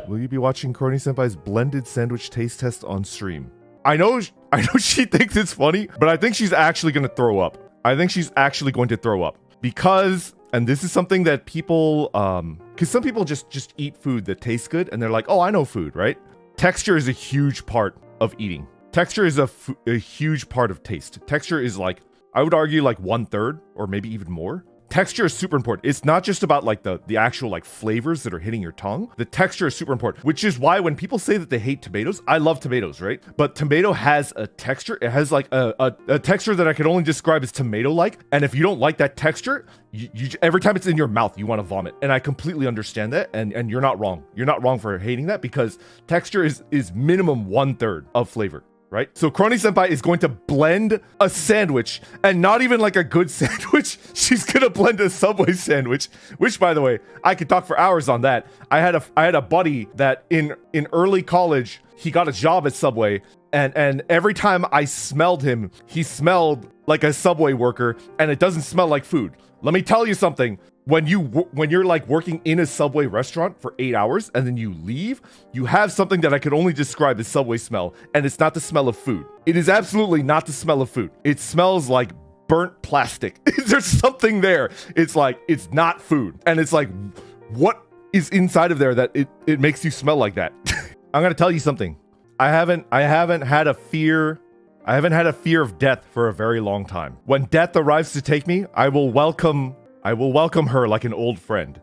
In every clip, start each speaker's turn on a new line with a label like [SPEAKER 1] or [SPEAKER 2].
[SPEAKER 1] Will you be watching Crony Senpai's blended sandwich taste test on stream? I know she thinks it's funny, but I think she's actually going to throw up. I think she's actually going to throw up because, and this is something that people, because some people just eat food that tastes good and they're like, oh, I know food, right? Texture is a huge part of eating. Texture is a huge part of taste. Texture is like, I would argue like 1/3 or maybe even more. Texture is super important. It's not just about like the actual like flavors that are hitting your tongue. The texture is super important, which is why when people say that they hate tomatoes, I love tomatoes, right? But tomato has a texture. It has like a texture that I can only describe as tomato-like. And if you don't like that texture, you every time it's in your mouth, you want to vomit. And I completely understand that. And you're not wrong. You're not wrong for hating that because texture is minimum 1/3 of flavor. Right? So Crony Senpai is going to blend a sandwich, and not even like a good sandwich. She's gonna blend a Subway sandwich, which, by the way, I could talk for hours on that. I had a buddy that in early college, he got a job at Subway, and every time I smelled him, he smelled like a Subway worker, and it doesn't smell like food. Let me tell you something. When you're like working in a Subway restaurant for 8 hours and then you leave, you have something that I could only describe as Subway smell, and it's not the smell of food. It is absolutely not the smell of food. It smells like burnt plastic. There's something there. It's like, it's not food. And it's like, what is inside of there that it makes you smell like that? I'm gonna tell you something. I haven't had a fear of death for a very long time. When death arrives to take me, I will welcome her like an old friend.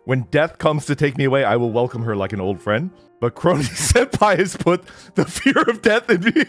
[SPEAKER 1] When death comes to take me away, I will welcome her like an old friend. But Crony Senpai has put the fear of death in me.